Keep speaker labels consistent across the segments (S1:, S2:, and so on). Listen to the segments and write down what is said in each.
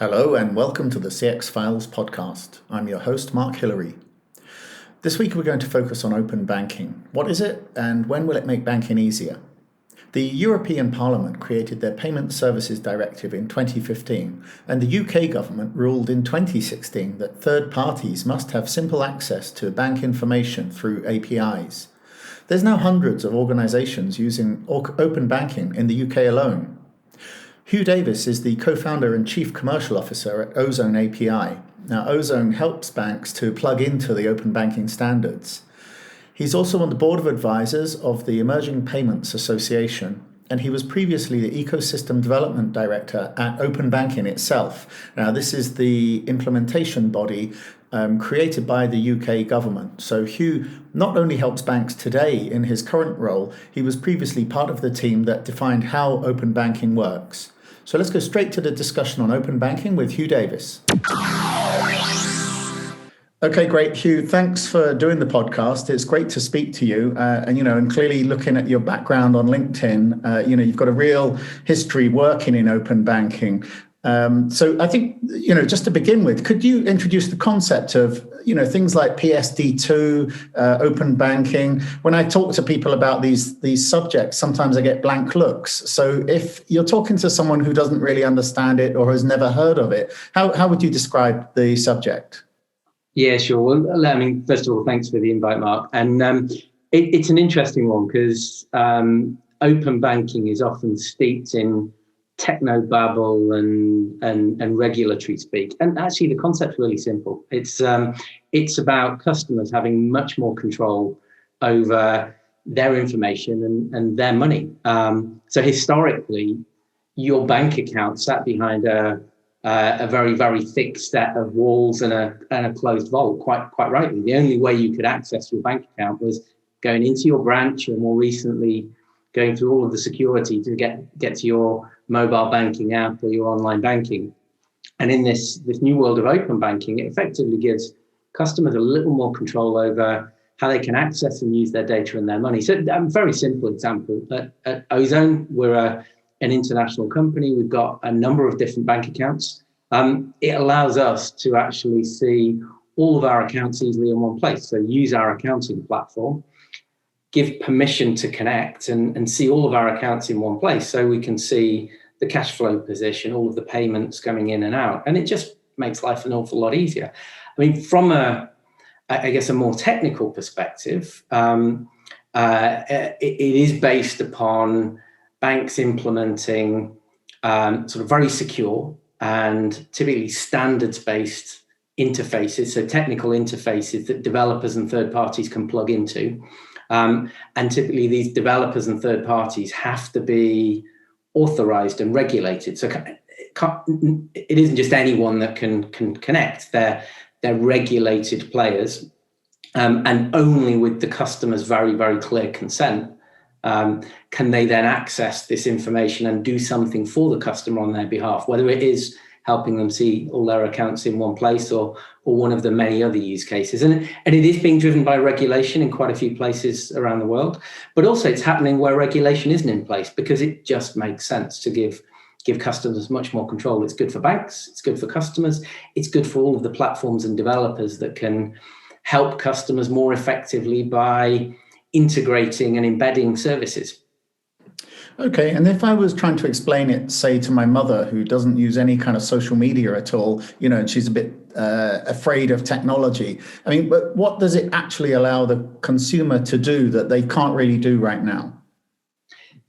S1: Hello and welcome to the CX Files podcast. I'm your host, Mark Hillary. This week we're going to focus on open banking. What is it and when will it make banking easier? The European Parliament created their Payment Services Directive in 2015, and the UK government ruled in 2016 that third parties must have simple access to bank information through APIs. There's now hundreds of organisations using open banking in the UK alone. Huw Davies is the co-founder and chief commercial officer at Ozone API. Now, Ozone helps banks to plug into the open banking standards. He's also on the board of advisors of the Emerging Payments Association, and he was previously the ecosystem development director at Open Banking itself. Now, this is the implementation body created by the UK government. So Huw not only helps banks today in his current role, he was previously part of the team that defined how open banking works. So let's go straight to the discussion on open banking with Huw Davies. Okay, great, Huw. Thanks for doing the podcast. It's great to speak to you. And clearly looking at your background on LinkedIn, you've got a real history working in open banking. So I think, just to begin with, could you introduce the concept of, things like PSD2, open banking? When I talk to people about these subjects, sometimes I get blank looks. So if you're talking to someone who doesn't really understand it or has never heard of it, how would you describe the subject?
S2: Yeah, sure. Well, first of all, thanks for the invite, Mark. And it's an interesting one because open banking is often steeped in techno-babble and regulatory speak. And actually, the concept's really simple. It's about customers having much more control over their information and their money. So historically, your bank account sat behind a very, very thick set of walls and a closed vault, quite rightly. The only way you could access your bank account was going into your branch, or more recently, going through all of the security to get to your mobile banking app or your online banking. And in this new world of open banking, it effectively gives customers a little more control over how they can access and use their data and their money. So a very simple example. At Ozone, we're an international company. We've got a number of different bank accounts. It allows us to actually see all of our accounts easily in one place. So use our accounting platform, give permission to connect and see all of our accounts in one place. So we can see the cash flow position, all of the payments coming in and out. And it just makes life an awful lot easier. From a more technical perspective, it is based upon banks implementing sort of very secure and typically standards-based interfaces, so technical interfaces that developers and third parties can plug into. And typically these developers and third parties have to be authorized and regulated. So it isn't just anyone that can connect. They're regulated players, and only with the customer's very, very clear consent can they then access this information and do something for the customer on their behalf, whether it is helping them see all their accounts in one place or one of the many other use cases. And it is being driven by regulation in quite a few places around the world, but also it's happening where regulation isn't in place because it just makes sense to give customers much more control. It's good for banks, it's good for customers, it's good for all of the platforms and developers that can help customers more effectively by integrating and embedding services.
S1: Okay, and if I was trying to explain it, say, to my mother who doesn't use any kind of social media at all, and she's a bit afraid of technology, but what does it actually allow the consumer to do that they can't really do right now?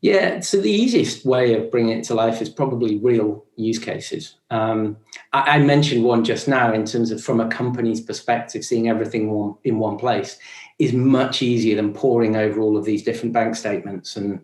S2: Yeah, so the easiest way of bringing it to life is probably real use cases. I mentioned one just now in terms of from a company's perspective, seeing everything in one place is much easier than poring over all of these different bank statements and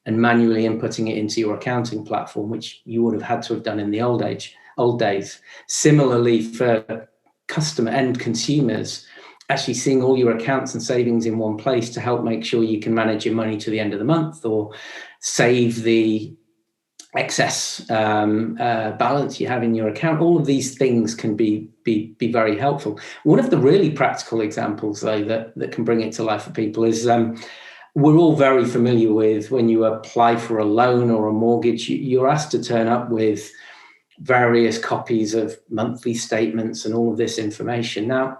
S2: manually inputting it into your accounting platform, which you would have had to have done in the old days. Similarly, for customer end consumers, actually seeing all your accounts and savings in one place to help make sure you can manage your money to the end of the month or save the excess balance you have in your account. All of these things can be very helpful. One of the really practical examples, though, that can bring it to life for people is we're all very familiar with when you apply for a loan or a mortgage, you're asked to turn up with various copies of monthly statements and all of this information. Now,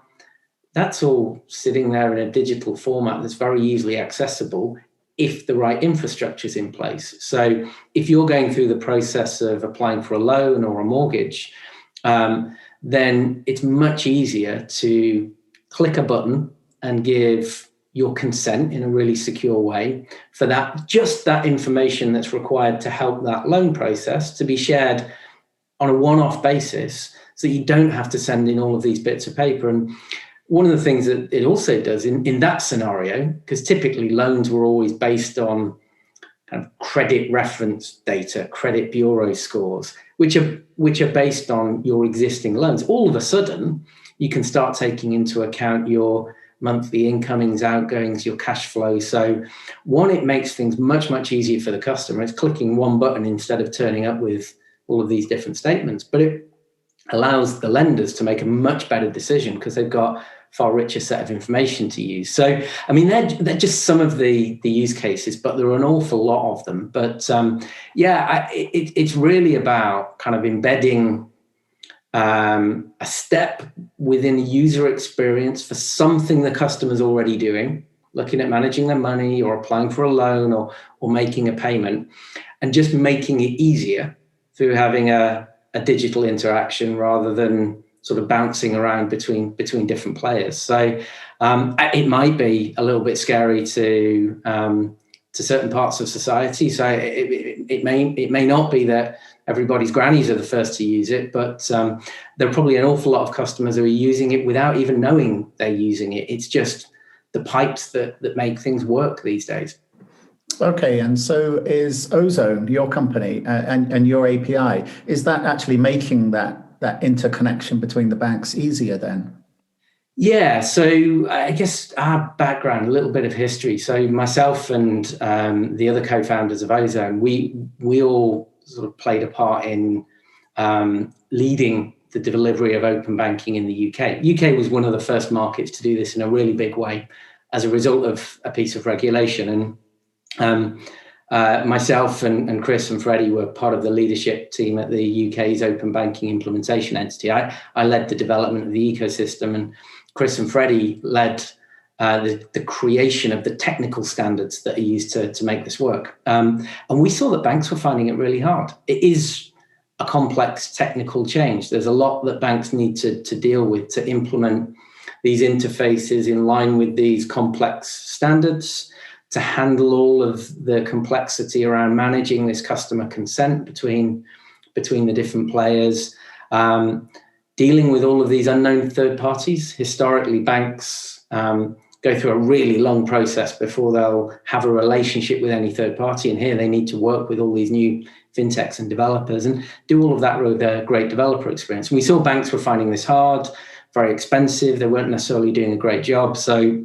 S2: that's all sitting there in a digital format that's very easily accessible if the right infrastructure is in place. So if you're going through the process of applying for a loan or a mortgage, then it's much easier to click a button and give your consent in a really secure way for that, just that information that's required to help that loan process to be shared on a one-off basis, so that you don't have to send in all of these bits of paper. And one of the things that it also does in that scenario, because typically loans were always based on kind of credit reference data, credit bureau scores, which are based on your existing loans. All of a sudden, you can start taking into account your monthly incomings, outgoings, your cash flow. So one, it makes things much, much easier for the customer. It's clicking one button instead of turning up with all of these different statements. But it allows the lenders to make a much better decision because they've got far richer set of information to use. So, I mean, they're just some of the use cases, but there are an awful lot of them. But it's really about kind of embedding a step within a user experience for something the customer's already doing, looking at managing their money or applying for a loan or making a payment, and just making it easier through having a digital interaction rather than sort of bouncing around between different players. So it might be a little bit scary to certain parts of society. So it may not be that everybody's grannies are the first to use it, but there are probably an awful lot of customers who are using it without even knowing they're using it. It's just the pipes that make things work these days.
S1: Okay, and so is Ozone, your company, and your API, is that actually making that interconnection between the banks easier then?
S2: Yeah, so I guess our background, a little bit of history. So myself and the other co-founders of Ozone, we all sort of played a part in leading the delivery of open banking in the UK. UK was one of the first markets to do this in a really big way as a result of a piece of regulation. And myself and Chris and Freddie were part of the leadership team at the UK's open banking implementation entity. I led the development of the ecosystem, and Chris and Freddie led the creation of the technical standards that are used to make this work. And we saw that banks were finding it really hard. It is a complex technical change. There's a lot that banks need to deal with to implement these interfaces in line with these complex standards, to handle all of the complexity around managing this customer consent between the different players, dealing with all of these unknown third parties. Historically, banks go through a really long process before they'll have a relationship with any third party. And here they need to work with all these new fintechs and developers and do all of that with a great developer experience. And we saw banks were finding this hard, very expensive. They weren't necessarily doing a great job. So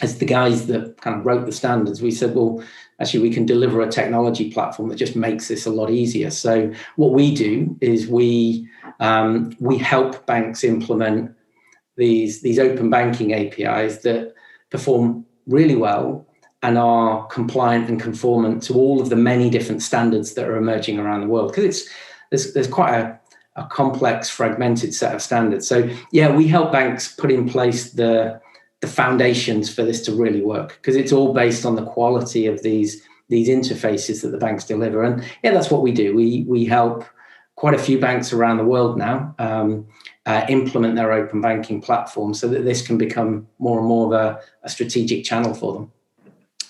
S2: as the guys that kind of wrote the standards, we said, well, actually, we can deliver a technology platform that just makes this a lot easier. So what we do is we help banks implement these open banking APIs that perform really well and are compliant and conformant to all of the many different standards that are emerging around the world. Because there's quite a complex, fragmented set of standards. So yeah, we help banks put in place the foundations for this to really work, because it's all based on the quality of these interfaces that the banks deliver. And yeah, that's what we do. We help quite a few banks around the world now implement their open banking platform so that this can become more and more of a strategic channel for them.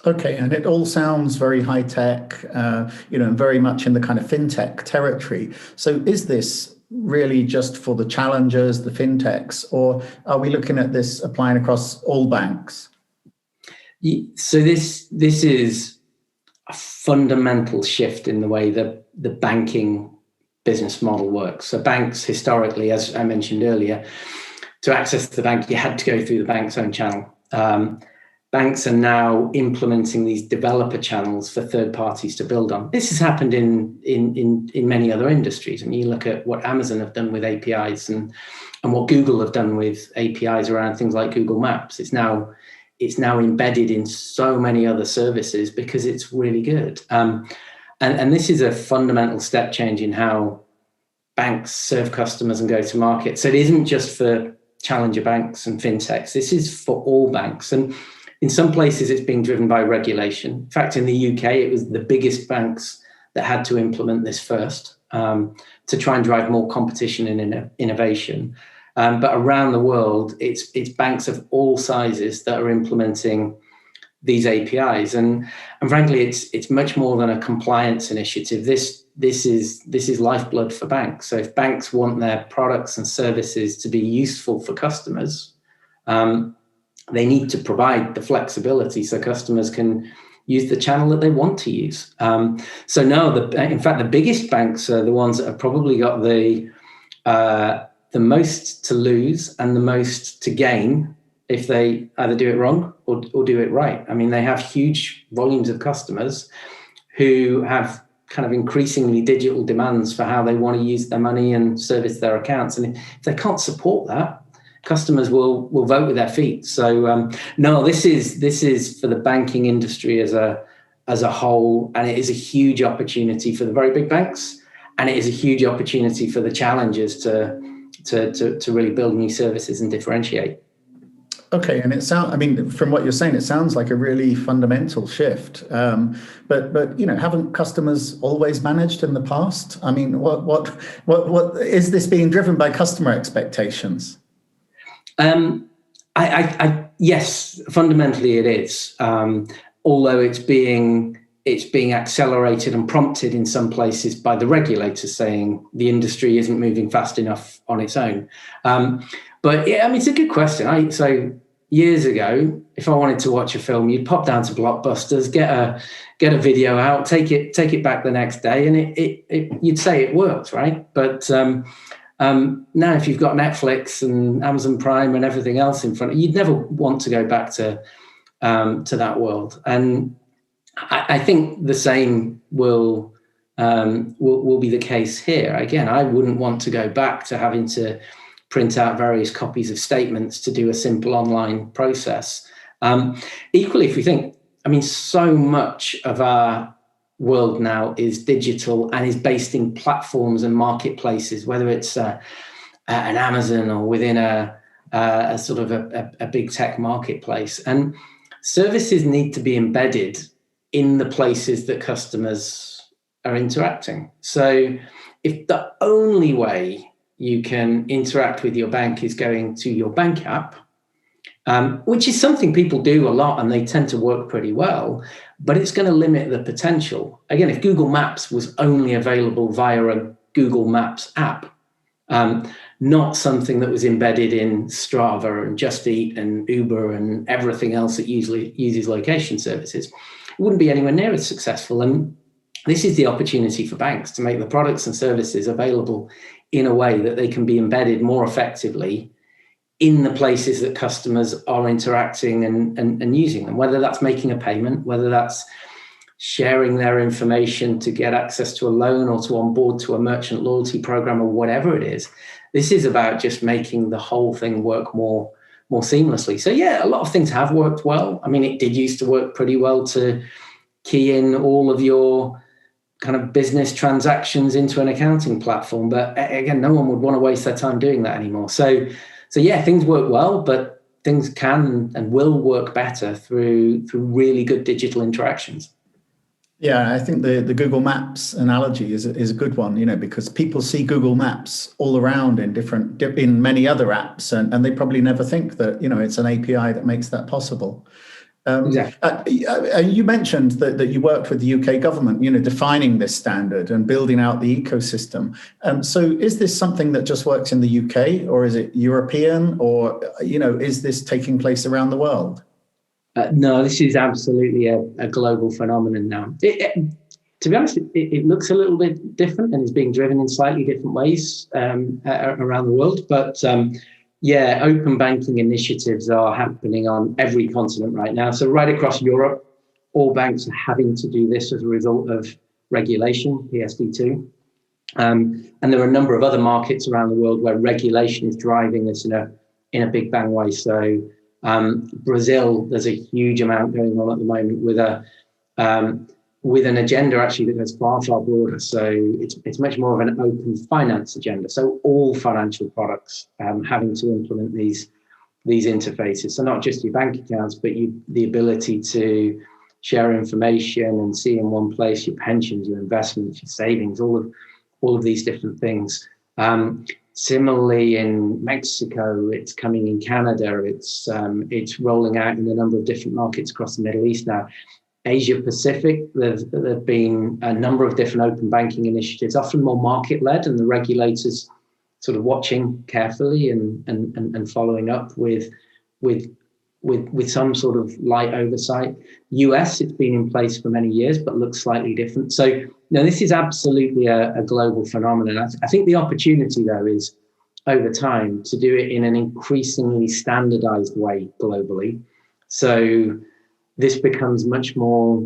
S1: Okay, and it all sounds very high tech, and very much in the kind of fintech territory. So is this really just for the challengers, the fintechs, or are we looking at this applying across all banks?
S2: So this is a fundamental shift in the way that the banking business model works. So banks historically, as I mentioned earlier, to access the bank, you had to go through the bank's own channel. Banks are now implementing these developer channels for third parties to build on. This has happened in many other industries. I mean, you look at what Amazon have done with APIs and what Google have done with APIs around things like Google Maps. It's now embedded in so many other services because it's really good. And this is a fundamental step change in how banks serve customers and go to market. So it isn't just for challenger banks and fintechs. This is for all banks. And in some places, it's being driven by regulation. In fact, in the UK, it was the biggest banks that had to implement this first to try and drive more competition and innovation. But around the world, it's banks of all sizes that are implementing these APIs, and frankly, it's much more than a compliance initiative. This is lifeblood for banks. So if banks want their products and services to be useful for customers, they need to provide the flexibility so customers can use the channel that they want to use. So no, in fact, the biggest banks are the ones that have probably got the most to lose and the most to gain if they either do it wrong or do it right. I mean, they have huge volumes of customers who have kind of increasingly digital demands for how they want to use their money and service their accounts. And if they can't support that, customers will vote with their feet. So no, this is for the banking industry as a whole, and it is a huge opportunity for the very big banks, and it is a huge opportunity for the challengers to really build new services and differentiate.
S1: Okay, and from what you're saying, it sounds like a really fundamental shift. But haven't customers always managed in the past? I mean, what is this being driven by customer expectations?
S2: Yes, fundamentally it is. Although it's being accelerated and prompted in some places by the regulators saying the industry isn't moving fast enough on its own. But yeah, I mean, it's a good question. So years ago, if I wanted to watch a film, you'd pop down to Blockbusters, get a video out, take it back the next day, and you'd say it worked, right? But now, if you've got Netflix and Amazon Prime and everything else in front of you, you'd never want to go back to that world. And I think the same will be the case here. Again, I wouldn't want to go back to having to print out various copies of statements to do a simple online process. Equally, if we think, I mean, so much of our world now is digital and is based in platforms and marketplaces, whether it's an Amazon or within a sort of a big tech marketplace. And services need to be embedded in the places that customers are interacting. So if the only way you can interact with your bank is going to your bank app, which is something people do a lot and they tend to work pretty well, but it's going to limit the potential. Again, if Google Maps was only available via a Google Maps app, not something that was embedded in Strava and Just Eat and Uber and everything else that usually uses location services, it wouldn't be anywhere near as successful. And this is the opportunity for banks to make the products and services available in a way that they can be embedded more effectively in the places that customers are interacting and using them, whether that's making a payment, whether that's sharing their information to get access to a loan or to onboard to a merchant loyalty program or whatever it is. This is about just making the whole thing work more seamlessly. So yeah, a lot of things have worked well. I mean, it did used to work pretty well to key in all of your kind of business transactions into an accounting platform. But again, no one would want to waste their time doing that anymore. So yeah, things work well, but things can and will work better through really good digital interactions.
S1: Yeah, I think the Google Maps analogy is a good one, because people see Google Maps all around in many other apps, and they probably never think that, it's an API that makes that possible.
S2: Exactly.
S1: You mentioned that you worked with the UK government, defining this standard and building out the ecosystem. So is this something that just works in the UK, or is it European, or, is this taking place around the world?
S2: No, this is absolutely a global phenomenon now. To be honest, it looks a little bit different and is being driven in slightly different ways around the world. But yeah, open banking initiatives are happening on every continent right now. So right across Europe, all banks are having to do this as a result of regulation, PSD2. And there are a number of other markets around the world where regulation is driving this in a big bang way. So Brazil, there's a huge amount going on at the moment with with an agenda actually that goes far, far broader. So it's much more of an open finance agenda. So all financial products having to implement these interfaces. So not just your bank accounts, but the ability to share information and see in one place your pensions, your investments, your savings, all of these different things. Similarly, in Mexico, it's coming in Canada. It's rolling out in a number of different markets across the Middle East now. Asia Pacific, there've been a number of different open banking initiatives, often more market led, and the regulators sort of watching carefully and following up with some sort of light oversight. US, it's been in place for many years, but looks slightly different. So no, this is absolutely a global phenomenon. I think the opportunity, though, is over time to do it in an increasingly standardized way globally. So this becomes much more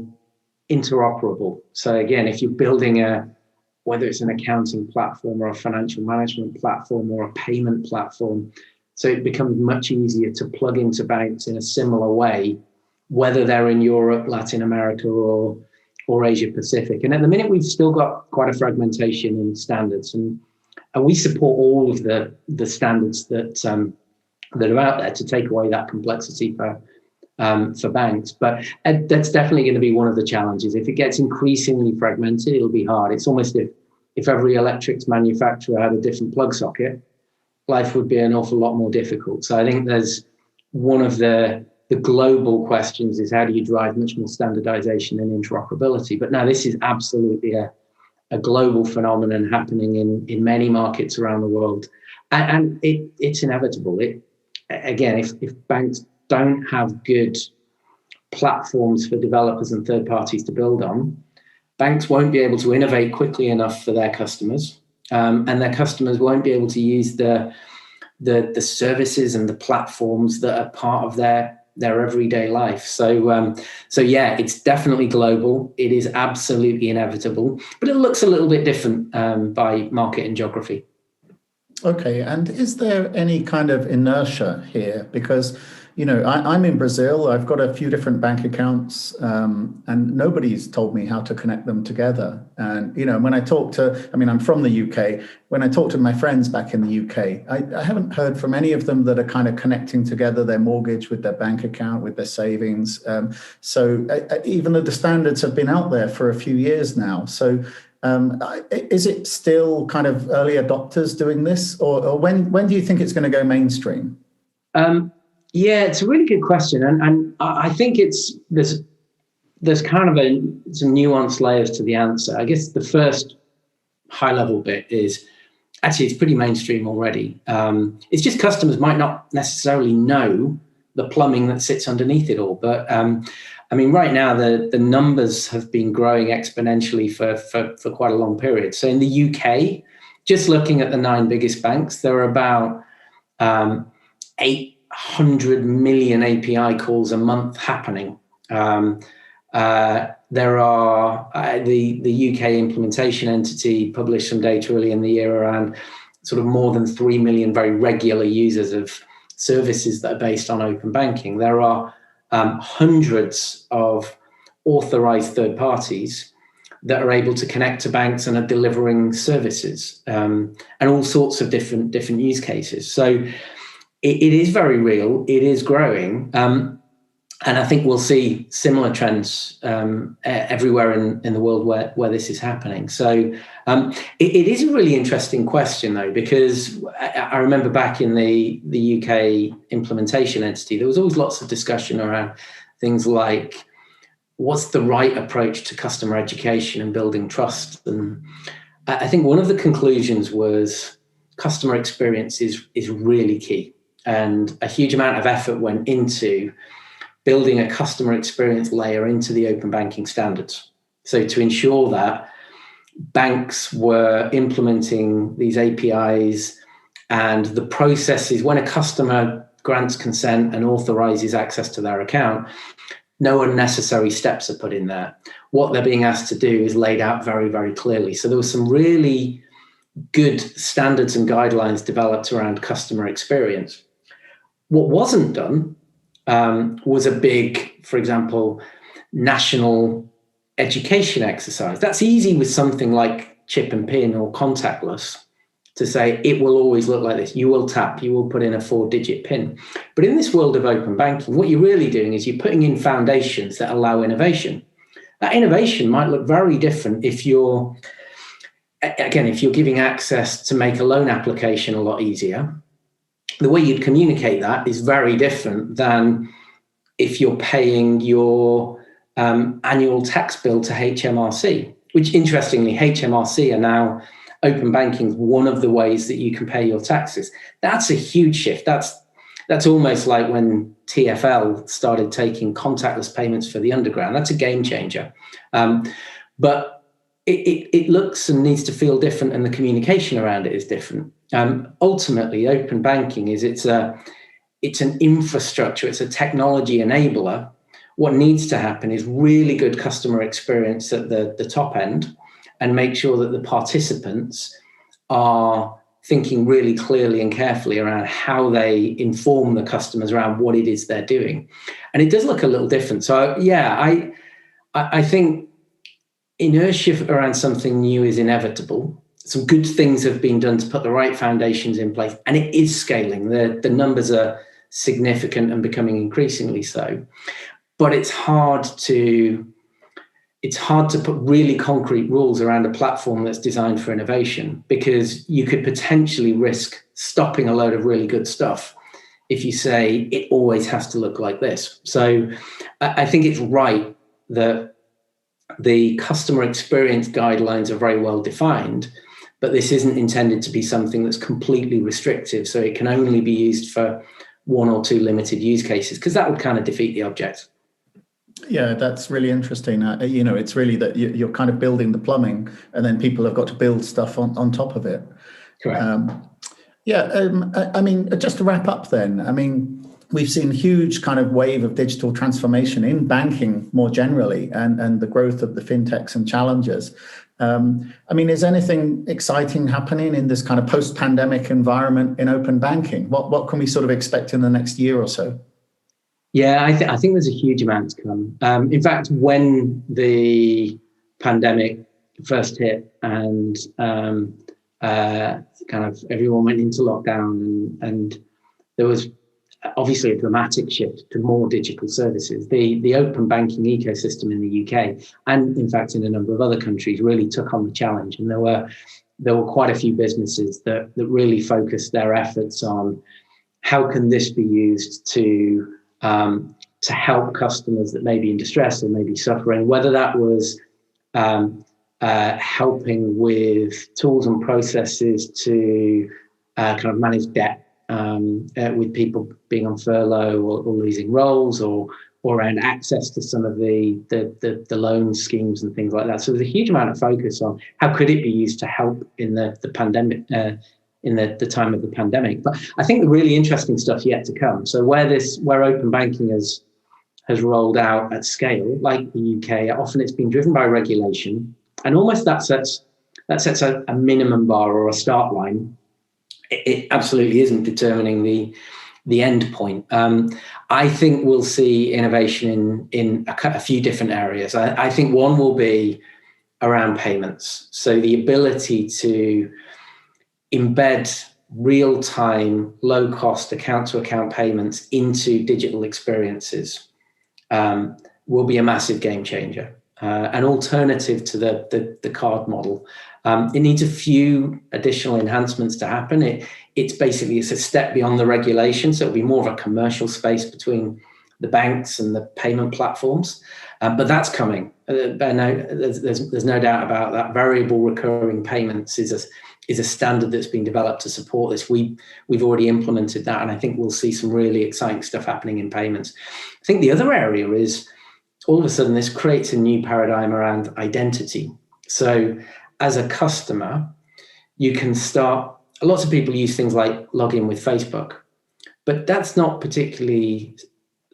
S2: interoperable. So again, if you're building whether it's an accounting platform or a financial management platform or a payment platform, so it becomes much easier to plug into banks in a similar way, whether they're in Europe, Latin America, or Asia Pacific. And at the minute, we've still got quite a fragmentation in standards, and we support all of the standards that are out there to take away that complexity for banks. But that's definitely going to be one of the challenges. If it gets increasingly fragmented, it'll be hard. It's almost if every electrics manufacturer had a different plug socket, life would be an awful lot more difficult. So I think there's one of the global questions is how do you drive much more standardization and interoperability? But now this is absolutely a global phenomenon happening in many markets around the world. And it's inevitable. Again, if banks don't have good platforms for developers and third parties to build on, banks won't be able to innovate quickly enough for their customers, and their customers won't be able to use the services and the platforms that are part of their everyday life. So yeah, it's definitely global. It is absolutely inevitable, but it looks a little bit different by market and geography.
S1: Okay, and is there any kind of inertia here? Because I'm in Brazil. I've got a few different bank accounts, and nobody's told me how to connect them together. And when I talk I'm from the UK. When I talk to my friends back in the UK, I haven't heard from any of them that are kind of connecting together their mortgage with their bank account, with their savings. So even though the standards have been out there for a few years now, so. Is it still kind of early adopters doing this, or when do you think it's going to go mainstream?
S2: Yeah, it's a really good question, and I think there's kind of some nuanced layers to the answer. I guess the first high level bit is actually it's pretty mainstream already. It's just customers might not necessarily know the plumbing that sits underneath it all, but right now the numbers have been growing exponentially for quite a long period. So in the UK, just looking at the 9 biggest banks, there are about 800 million API calls a month happening. There are the UK implementation entity published some data early in the year around sort of more than 3 million very regular users of services that are based on open banking. There are hundreds of authorized third parties that are able to connect to banks and are delivering services, and all sorts of different use cases. So it is very real. It is growing. And I think we'll see similar trends everywhere in the world where this is happening. So it is a really interesting question, though, because I remember back in the UK implementation entity, there was always lots of discussion around things like what's the right approach to customer education and building trust. And I think one of the conclusions was customer experience is really key. And a huge amount of effort went into building a customer experience layer into the open banking standards. So to ensure that banks were implementing these APIs and the processes, when a customer grants consent and authorizes access to their account, no unnecessary steps are put in there. What they're being asked to do is laid out very, very clearly. So there was some really good standards and guidelines developed around customer experience. What wasn't done was a big, for example, national education exercise. That's easy with something like chip and pin or contactless to say it will always look like this. You will tap, you will put in a 4-digit pin. But in this world of open banking, what you're really doing is you're putting in foundations that allow innovation. That innovation might look very different if you're giving access to make a loan application a lot easier. The way you'd communicate that is very different than if you're paying your annual tax bill to HMRC, which interestingly, HMRC are now open banking is one of the ways that you can pay your taxes. That's a huge shift. That's almost like when TfL started taking contactless payments for the underground. That's a game changer. But it looks and needs to feel different, and the communication around it is different. Ultimately, open banking it's an infrastructure, it's a technology enabler. What needs to happen is really good customer experience at the top end, and make sure that the participants are thinking really clearly and carefully around how they inform the customers around what it is they're doing. And it does look a little different. So yeah, I think inertia around something new is inevitable. Some good things have been done to put the right foundations in place, and it is scaling. The numbers are significant and becoming increasingly so. But it's hard to put really concrete rules around a platform that's designed for innovation, because you could potentially risk stopping a load of really good stuff if you say it always has to look like this. So I think it's right that the customer experience guidelines are very well defined, but this isn't intended to be something that's completely restrictive, so it can only be used for one or two limited use cases, because that would kind of defeat the object.
S1: Yeah, that's really interesting. It's really that you're kind of building the plumbing, and then people have got to build stuff on top of it.
S2: Correct.
S1: I mean, just to wrap up then, I mean, we've seen a huge kind of wave of digital transformation in banking more generally, and the growth of the fintechs and challengers. I mean, is anything exciting happening in this kind of post-pandemic environment in open banking? What can we sort of expect in the next year or so?
S2: Yeah, I think there's a huge amount to come. In fact, when the pandemic first hit and kind of everyone went into lockdown, and there was obviously a dramatic shift to more digital services, the open banking ecosystem in the UK, and in fact in a number of other countries, really took on the challenge. And there were quite a few businesses that really focused their efforts on how can this be used to help customers that may be in distress or may be suffering, whether that was helping with tools and processes to kind of manage debt with people being on furlough or losing roles, or around access to some of the loan schemes and things like that. So there's a huge amount of focus on how could it be used to help in the pandemic, in the time of the pandemic. But I think the really interesting stuff yet to come. So where open banking has rolled out at scale, like the UK, often it's been driven by regulation, and almost that sets a minimum bar or a start line. It absolutely isn't determining the end point. I think we'll see innovation in a few different areas. I think one will be around payments. So the ability to embed real-time, low-cost account-to-account payments into digital experiences will be a massive game changer. An alternative to the card model. It needs a few additional enhancements to happen. It's a step beyond the regulation, so it'll be more of a commercial space between the banks and the payment platforms. But that's coming. There's no doubt about that. Variable recurring payments is a standard that's been developed to support this. We've already implemented that, and I think we'll see some really exciting stuff happening in payments. I think the other area is, all of a sudden, this creates a new paradigm around identity. So as a customer, you can start, lots of people use things like login with Facebook, but that's not particularly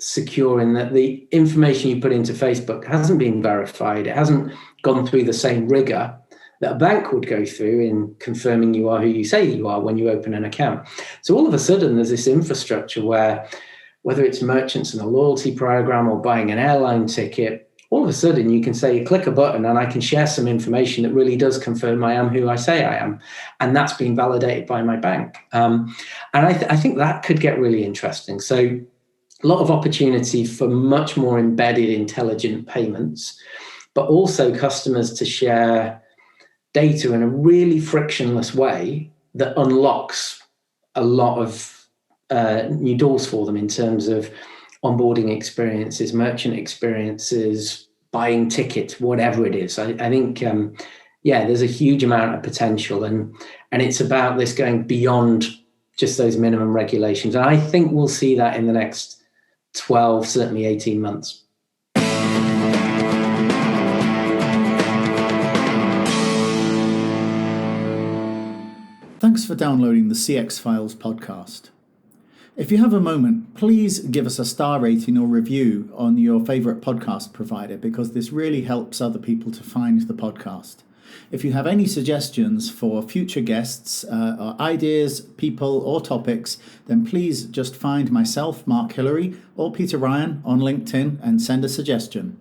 S2: secure in that the information you put into Facebook hasn't been verified. It hasn't gone through the same rigor that a bank would go through in confirming you are who you say you are when you open an account. So all of a sudden, there's this infrastructure where, whether it's merchants in a loyalty program or buying an airline ticket, all of a sudden you can say, click a button and I can share some information that really does confirm I am who I say I am. And that's been validated by my bank. And I think that could get really interesting. So a lot of opportunity for much more embedded intelligent payments, but also customers to share data in a really frictionless way that unlocks a lot of new doors for them in terms of onboarding experiences, merchant experiences, buying tickets, whatever it is. I think, there's a huge amount of potential, and it's about this going beyond just those minimum regulations. And I think we'll see that in the next 12, certainly 18 months.
S1: Thanks for downloading the CX Files podcast. If you have a moment, please give us a star rating or review on your favourite podcast provider, because this really helps other people to find the podcast. If you have any suggestions for future guests, or ideas, people or topics, then please just find myself, Mark Hillary, or Peter Ryan on LinkedIn and send a suggestion.